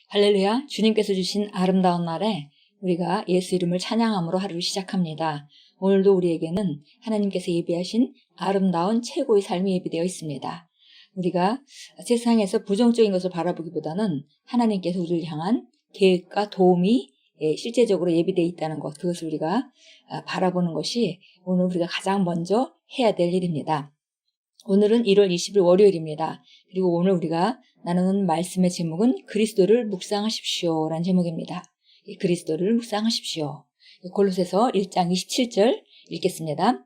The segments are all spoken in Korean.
할렐루야, 주님께서 주신 아름다운 날에 우리가 예수 이름을 찬양함으로 하루를 시작합니다. 오늘도 우리에게는 하나님께서 예비하신 아름다운 최고의 삶이 예비되어 있습니다. 우리가 세상에서 부정적인 것을 바라보기보다는 하나님께서 우리를 향한 계획과 도움이 실제적으로 예비되어 있다는 것, 그것을 우리가 바라보는 것이 오늘 우리가 가장 먼저 해야 될 일입니다. 오늘은 1월 20일 월요일입니다. 그리고 오늘 우리가 나누는 말씀의 제목은 그리스도를 묵상하십시오 라는 제목입니다. 그리스도를 묵상하십시오. 골로새서 1장 27절 읽겠습니다.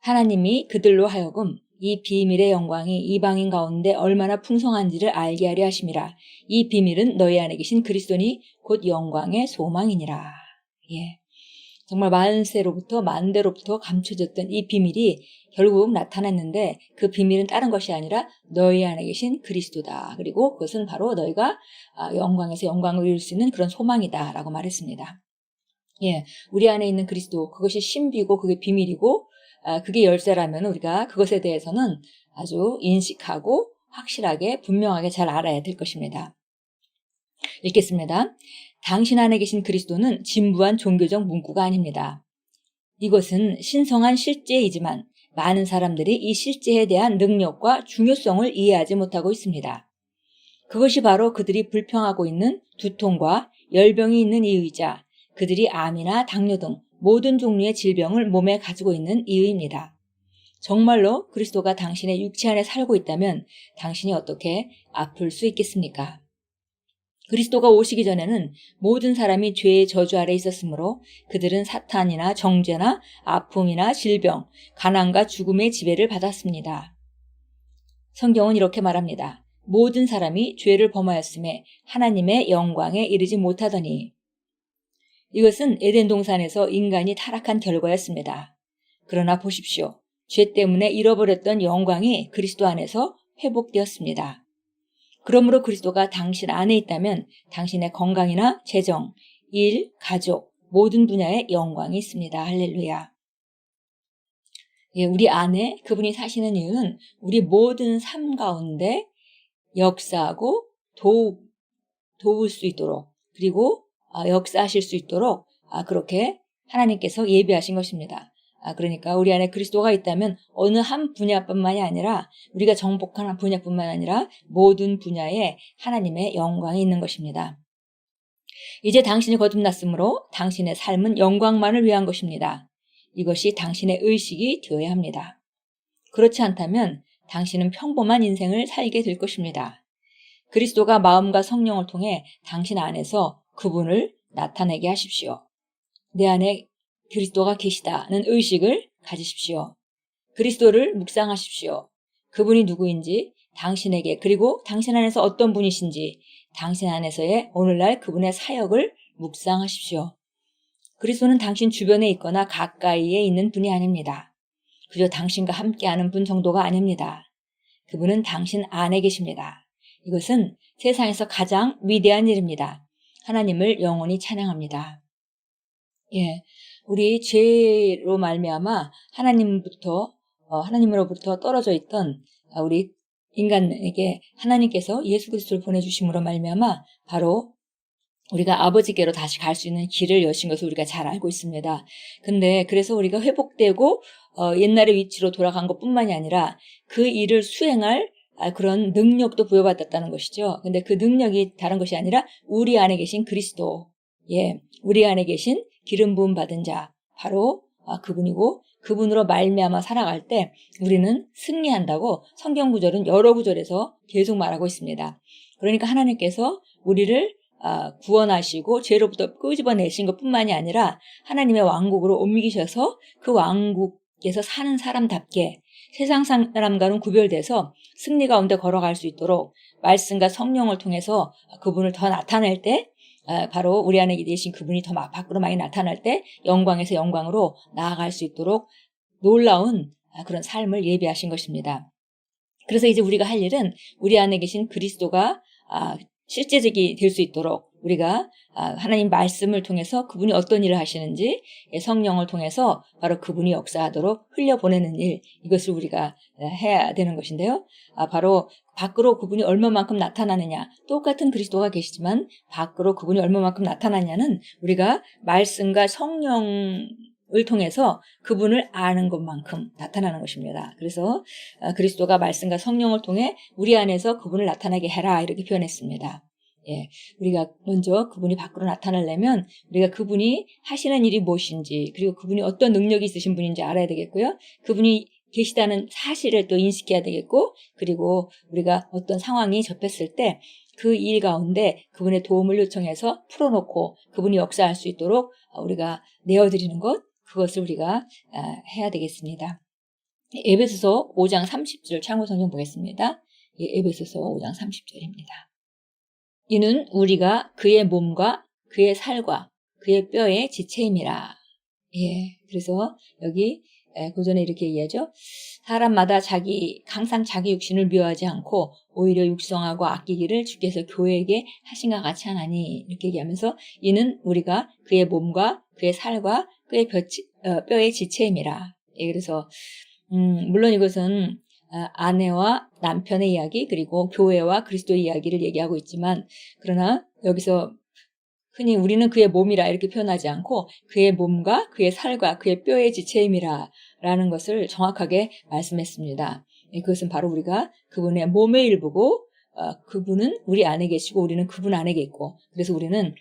하나님이 그들로 하여금 이 비밀의 영광이 이방인 가운데 얼마나 풍성한지를 알게 하려 하심이라. 이 비밀은 너희 안에 계신 그리스도니 곧 영광의 소망이니라. 정말 만대로부터 감춰졌던 이 비밀이 결국 나타났는데 그 비밀은 다른 것이 아니라 너희 안에 계신 그리스도다. 그리고 그것은 바로 너희가 영광에서 영광을 이룰 수 있는 그런 소망이다 라고 말했습니다. 우리 안에 있는 그리스도, 그것이 신비고 그게 비밀이고 그게 열쇠라면 우리가 그것에 대해서는 아주 인식하고 확실하게 분명하게 잘 알아야 될 것입니다. 읽겠습니다. 당신 안에 계신 그리스도는 진부한 종교적 문구가 아닙니다. 이것은 신성한 실제이지만 많은 사람들이 이 실제에 대한 능력과 중요성을 이해하지 못하고 있습니다. 그것이 바로 그들이 불평하고 있는 두통과 열병이 있는 이유이자 그들이 암이나 당뇨 등 모든 종류의 질병을 몸에 가지고 있는 이유입니다. 정말로 그리스도가 당신의 육체 안에 살고 있다면 당신이 어떻게 아플 수 있겠습니까? 그리스도가 오시기 전에는 모든 사람이 죄의 저주 아래 있었으므로 그들은 사탄이나 정죄나 아픔이나 질병, 가난과 죽음의 지배를 받았습니다. 성경은 이렇게 말합니다. 모든 사람이 죄를 범하였음에 하나님의 영광에 이르지 못하더니. 이것은 에덴 동산에서 인간이 타락한 결과였습니다. 그러나 보십시오. 죄 때문에 잃어버렸던 영광이 그리스도 안에서 회복되었습니다. 그러므로 그리스도가 당신 안에 있다면 당신의 건강이나 재정, 일, 가족, 모든 분야에 영광이 있습니다. 할렐루야. 우리 안에 그분이 사시는 이유는 우리 모든 삶 가운데 역사하고 도울 수 있도록 그리고 역사하실 수 있도록 그렇게 하나님께서 예비하신 것입니다. 그러니까 우리 안에 그리스도가 있다면 어느 한 분야뿐만이 아니라 우리가 정복하는 분야뿐만 아니라 모든 분야에 하나님의 영광이 있는 것입니다. 이제 당신이 거듭났으므로 당신의 삶은 영광만을 위한 것입니다. 이것이 당신의 의식이 되어야 합니다. 그렇지 않다면 당신은 평범한 인생을 살게 될 것입니다. 그리스도가 마음과 성령을 통해 당신 안에서 그분을 나타내게 하십시오. 내 안에 그리스도가 계시다는 의식을 가지십시오. 그리스도를 묵상하십시오. 그분이 누구인지, 당신에게 그리고 당신 안에서 어떤 분이신지, 당신 안에서의 오늘날 그분의 사역을 묵상하십시오. 그리스도는 당신 주변에 있거나 가까이에 있는 분이 아닙니다. 그저 당신과 함께하는 분 정도가 아닙니다. 그분은 당신 안에 계십니다. 이것은 세상에서 가장 위대한 일입니다. 하나님을 영원히 찬양합니다. 우리 죄로 말미암아 하나님으로부터 떨어져 있던 우리 인간에게 하나님께서 예수 그리스도를 보내주심으로 말미암아 바로 우리가 아버지께로 다시 갈 수 있는 길을 여신 것을 우리가 잘 알고 있습니다. 근데 그래서 우리가 회복되고 옛날의 위치로 돌아간 것뿐만이 아니라 그 일을 수행할 그런 능력도 부여받았다는 것이죠. 근데 그 능력이 다른 것이 아니라 우리 안에 계신 그리스도, 우리 안에 계신 기름 부음 받은 자, 바로 그분이고 그분으로 말미암아 살아갈 때 우리는 승리한다고 성경 구절은 여러 구절에서 계속 말하고 있습니다. 그러니까 하나님께서 우리를 구원하시고 죄로부터 끄집어내신 것뿐만이 아니라 하나님의 왕국으로 옮기셔서 그 왕국에서 사는 사람답게 세상 사람과는 구별돼서 승리 가운데 걸어갈 수 있도록 말씀과 성령을 통해서 그분을 더 나타낼 때 바로 우리 안에 계신 그분이 더 밖으로 많이 나타날 때 영광에서 영광으로 나아갈 수 있도록 놀라운 그런 삶을 예비하신 것입니다. 그래서 이제 우리가 할 일은 우리 안에 계신 그리스도가 실제적이 될 수 있도록 우리가 하나님 말씀을 통해서 그분이 어떤 일을 하시는지 성령을 통해서 바로 그분이 역사하도록 흘려보내는 일, 이것을 우리가 해야 되는 것인데요. 바로 밖으로 그분이 얼마만큼 나타나느냐, 똑같은 그리스도가 계시지만 밖으로 그분이 얼마만큼 나타나냐는 우리가 말씀과 성령을 통해서 그분을 아는 것만큼 나타나는 것입니다. 그래서 그리스도가 말씀과 성령을 통해 우리 안에서 그분을 나타나게 해라, 이렇게 표현했습니다. 예, 우리가 먼저 그분이 밖으로 나타나려면 우리가 그분이 하시는 일이 무엇인지, 그리고 그분이 어떤 능력이 있으신 분인지 알아야 되겠고요. 그분이 계시다는 사실을 또 인식해야 되겠고, 그리고 우리가 어떤 상황이 접했을 때 그 일 가운데 그분의 도움을 요청해서 풀어놓고 그분이 역사할 수 있도록 우리가 내어드리는 것, 그것을 우리가 해야 되겠습니다. 에베소서 5장 30절 참고성경 보겠습니다. 에베소서 5장 30절입니다. 이는 우리가 그의 몸과 그의 살과 그의 뼈의 지체임이라. 예, 그래서 여기 고전에 이렇게 얘기하죠. 사람마다 항상 자기 육신을 미워하지 않고 오히려 육성하고 아끼기를 주께서 교회에게 하신 것 같이 하나니, 이렇게 얘기하면서 이는 우리가 그의 몸과 그의 살과 그의 뼈의 지체임이라. 예, 그래서 물론 이것은 아내와 남편의 이야기, 그리고 교회와 그리스도의 이야기를 얘기하고 있지만, 그러나 여기서 흔히 우리는 그의 몸이라 이렇게 표현하지 않고 그의 몸과 그의 살과 그의 뼈의 지체임이라 라는 것을 정확하게 말씀했습니다. 그것은 바로 우리가 그분의 몸의 일부고, 그분은 우리 안에 계시고 우리는 그분 안에 있고, 그래서 우리는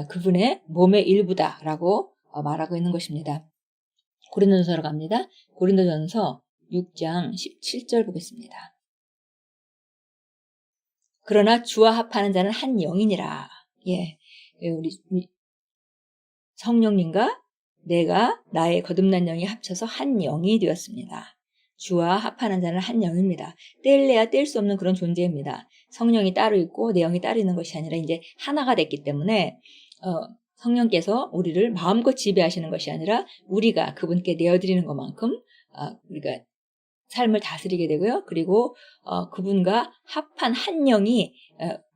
그분의 몸의 일부다라고 말하고 있는 것입니다. 고린도전서로 갑니다. 고린도전서 6장 17절 보겠습니다. 그러나 주와 합하는 자는 한 영이니라. 예, 우리 성령님과 내가 나의 거듭난 영이 합쳐서 한 영이 되었습니다. 주와 합하는 자는 한 영입니다. 뗄래야 뗄 수 없는 그런 존재입니다. 성령이 따로 있고 내 영이 따로 있는 것이 아니라 이제 하나가 됐기 때문에 성령께서 우리를 마음껏 지배하시는 것이 아니라 우리가 그분께 내어드리는 것만큼 우리가 삶을 다스리게 되고요. 그리고 그분과 합한 한 영이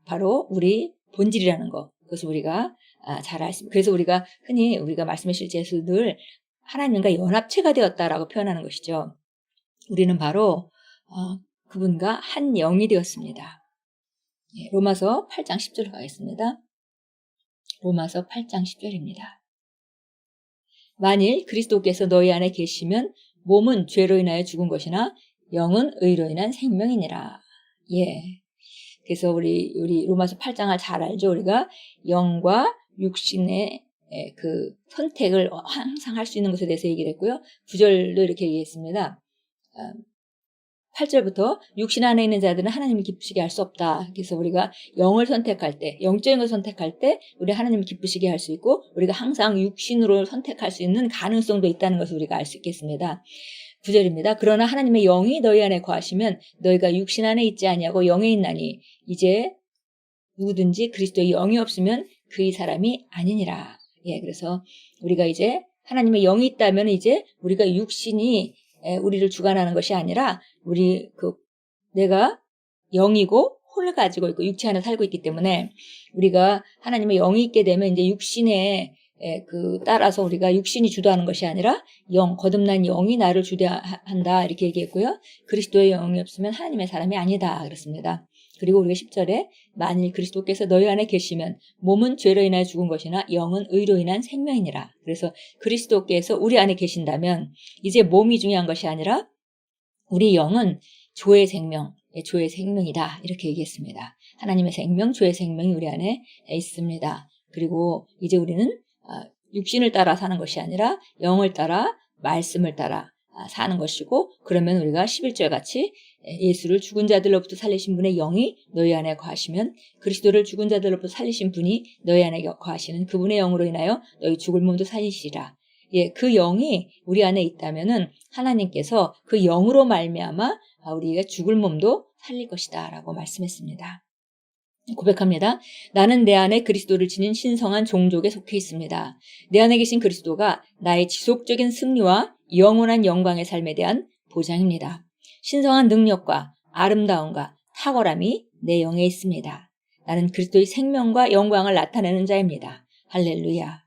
바로 우리 본질이라는 것, 그것을 우리가 잘 알습니다. 그래서 우리가 흔히 우리가 말씀해 주실 예수들 하나님과 연합체가 되었다라고 표현하는 것이죠. 우리는 바로 그분과 한 영이 되었습니다. 예, 로마서 8장 10절로 가겠습니다. 로마서 8장 10절입니다. 만일 그리스도께서 너희 안에 계시면 몸은 죄로 인하여 죽은 것이나 영은 의로 인한 생명이니라. 예. 그래서 우리 로마서 8장을 잘 알죠. 우리가 영과 육신의 그 선택을 항상 할 수 있는 것에 대해서 얘기를 했고요. 9절도 이렇게 얘기했습니다. 8절부터 육신 안에 있는 자들은 하나님을 기쁘시게 할 수 없다. 그래서 우리가 영을 선택할 때, 영적인 걸 선택할 때 우리 하나님을 기쁘시게 할 수 있고, 우리가 항상 육신으로 선택할 수 있는 가능성도 있다는 것을 우리가 알 수 있겠습니다. 9절입니다. 그러나 하나님의 영이 너희 안에 거하시면 너희가 육신 안에 있지 아니하고 영에 있나니 이제 누구든지 그리스도의 영이 없으면 그의 사람이 아니니라. 예, 그래서 우리가 이제 하나님의 영이 있다면 이제 우리가 육신이 우리를 주관하는 것이 아니라 내가 영이고 혼을 가지고 있고 육체 안에 살고 있기 때문에 우리가 하나님의 영이 있게 되면 이제 육신에 따라서 우리가 육신이 주도하는 것이 아니라 거듭난 영이 나를 주도한다, 이렇게 얘기했고요. 그리스도의 영이 없으면 하나님의 사람이 아니다, 그렇습니다. 그리고 우리가 10절에 만일 그리스도께서 너희 안에 계시면 몸은 죄로 인하여 죽은 것이나 영은 의로 인한 생명이니라. 그래서 그리스도께서 우리 안에 계신다면 이제 몸이 중요한 것이 아니라 우리 영은 조의 생명이다, 이렇게 얘기했습니다. 하나님의 생명, 조의 생명이 우리 안에 있습니다. 그리고 이제 우리는 육신을 따라 사는 것이 아니라 영을 따라, 말씀을 따라 사는 것이고, 그러면 우리가 11절 같이 예수를 죽은 자들로부터 살리신 분의 영이 너희 안에 거하시면 그리스도를 죽은 자들로부터 살리신 분이 너희 안에 거하시는 그분의 영으로 인하여 너희 죽을 몸도 살리시리라. 예, 그 영이 우리 안에 있다면은 하나님께서 그 영으로 말미암아 우리가 죽을 몸도 살릴 것이다 라고 말씀했습니다. 고백합니다. 나는 내 안에 그리스도를 지닌 신성한 종족에 속해 있습니다. 내 안에 계신 그리스도가 나의 지속적인 승리와 영원한 영광의 삶에 대한 보장입니다. 신성한 능력과 아름다움과 탁월함이 내 영에 있습니다. 나는 그리스도의 생명과 영광을 나타내는 자입니다. 할렐루야.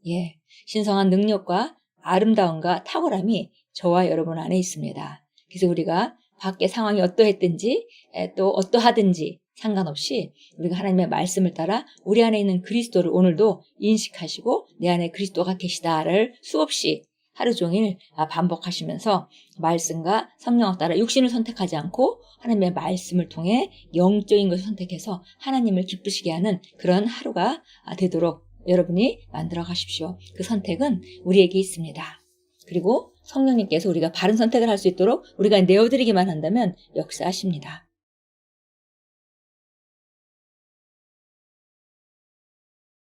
예, 신성한 능력과 아름다움과 탁월함이 저와 여러분 안에 있습니다. 그래서 우리가 밖의 상황이 어떠했든지 또 어떠하든지 상관없이 우리가 하나님의 말씀을 따라 우리 안에 있는 그리스도를 오늘도 인식하시고 내 안에 그리스도가 계시다를 수없이 하루 종일 반복하시면서 말씀과 성령을 따라 육신을 선택하지 않고 하나님의 말씀을 통해 영적인 것을 선택해서 하나님을 기쁘시게 하는 그런 하루가 되도록 여러분이 만들어 가십시오. 그 선택은 우리에게 있습니다. 그리고 성령님께서 우리가 바른 선택을 할 수 있도록 우리가 내어드리기만 한다면 역사하십니다.